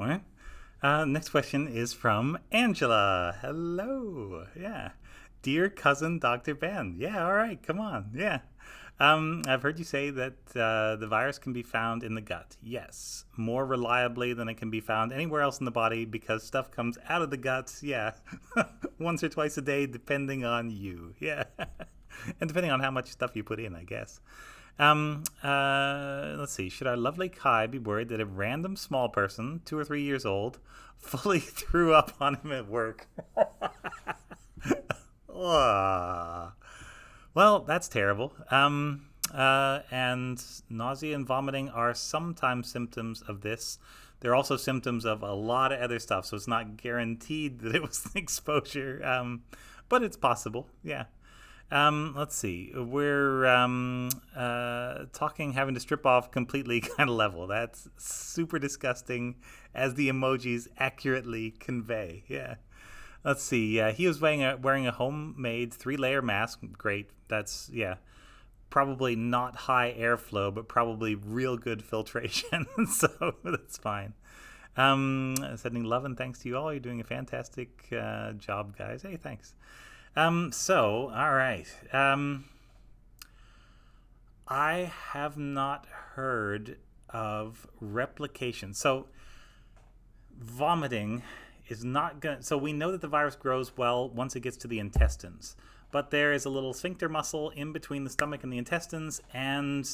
All right. Next question is from Angela. Hello. Yeah. Dear cousin Dr. Ben. Yeah, all right. Come on. Yeah. I've heard you say that the virus can be found in the gut. Yes. More reliably than it can be found anywhere else in the body because stuff comes out of the guts. Yeah. Once or twice a day, depending on you. Yeah. And depending on how much stuff you put in, I guess. Let's see. Should our lovely Kai be worried that a random small person, 2 or 3 years old, fully threw up on him at work? Ah. Well, that's terrible. And nausea and vomiting are sometimes symptoms of this. They're also symptoms of a lot of other stuff, so it's not guaranteed that it was exposure, but it's possible. Yeah. Let's see. We're talking having to strip off completely kind of level. That's super disgusting, as the emojis accurately convey. Yeah. Let's see. Yeah, he was wearing a homemade 3-layer mask. Great. That's, yeah, probably not high airflow, but probably real good filtration. So that's fine. Sending love and thanks to you all. You're doing a fantastic job, guys. Hey, thanks. So, all right. I have not heard of replication. So, vomiting is not going to. So, we know that the virus grows well once it gets to the intestines. But there is a little sphincter muscle in between the stomach and the intestines, and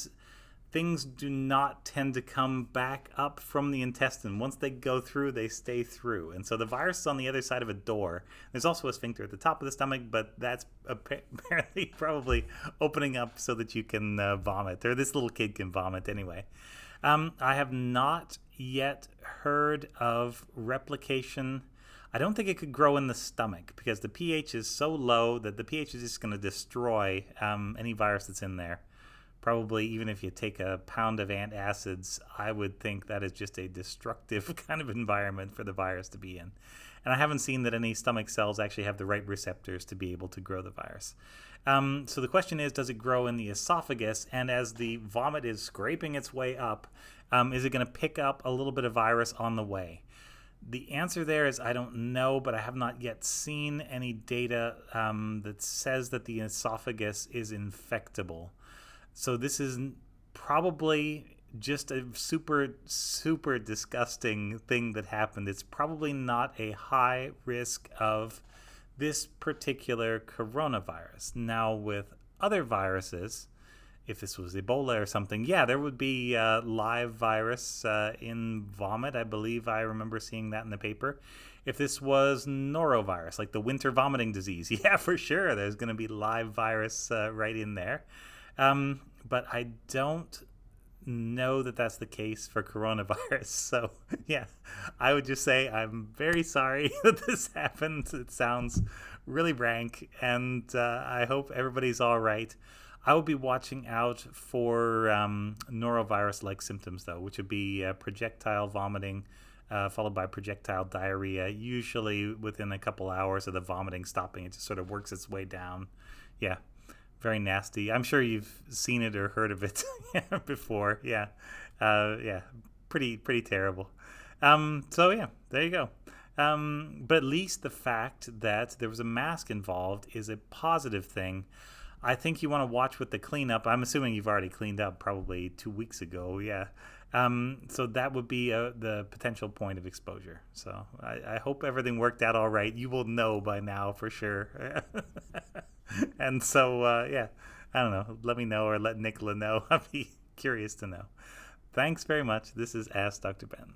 things do not tend to come back up from the intestine. Once they go through, they stay through. And so the virus is on the other side of a door. There's also a sphincter at the top of the stomach, but that's apparently probably opening up so that you can vomit, or this little kid can vomit anyway. I have not yet heard of replication. I don't think it could grow in the stomach because the pH is so low that the pH is just going to destroy any virus that's in there. Probably even if you take a pound of antacids, I would think that is just a destructive kind of environment for the virus to be in. And I haven't seen that any stomach cells actually have the right receptors to be able to grow the virus. So the question is, does it grow in the esophagus? And as the vomit is scraping its way up, is it going to pick up a little bit of virus on the way? The answer there is I don't know, but I have not yet seen any data that says that the esophagus is infectable. So this is probably just a super, super disgusting thing that happened. It's probably not a high risk of this particular coronavirus. Now, with other viruses, if this was Ebola or something, yeah, there would be live virus in vomit. I believe I remember seeing that in the paper. If this was norovirus, like the winter vomiting disease, yeah, for sure, there's going to be live virus right in there. But I don't know that that's the case for coronavirus. So, yeah, I would just say I'm very sorry that this happened. It sounds really rank, and I hope everybody's all right. I will be watching out for norovirus-like symptoms, though, which would be projectile vomiting, followed by projectile diarrhea, usually within a couple hours of the vomiting stopping. It just sort of works its way down. Yeah. Very nasty. I'm sure you've seen it or heard of it before. Yeah, yeah, pretty terrible. So yeah, there you go. But at least the fact that there was a mask involved is a positive thing. I think you want to watch with the cleanup. I'm assuming you've already cleaned up probably 2 weeks ago. Yeah. So that would be the potential point of exposure. So I hope everything worked out all right. You will know by now for sure. And so, yeah, I don't know. Let me know or let Nicola know. I'd be curious to know. Thanks very much. This is Ask Dr. Ben.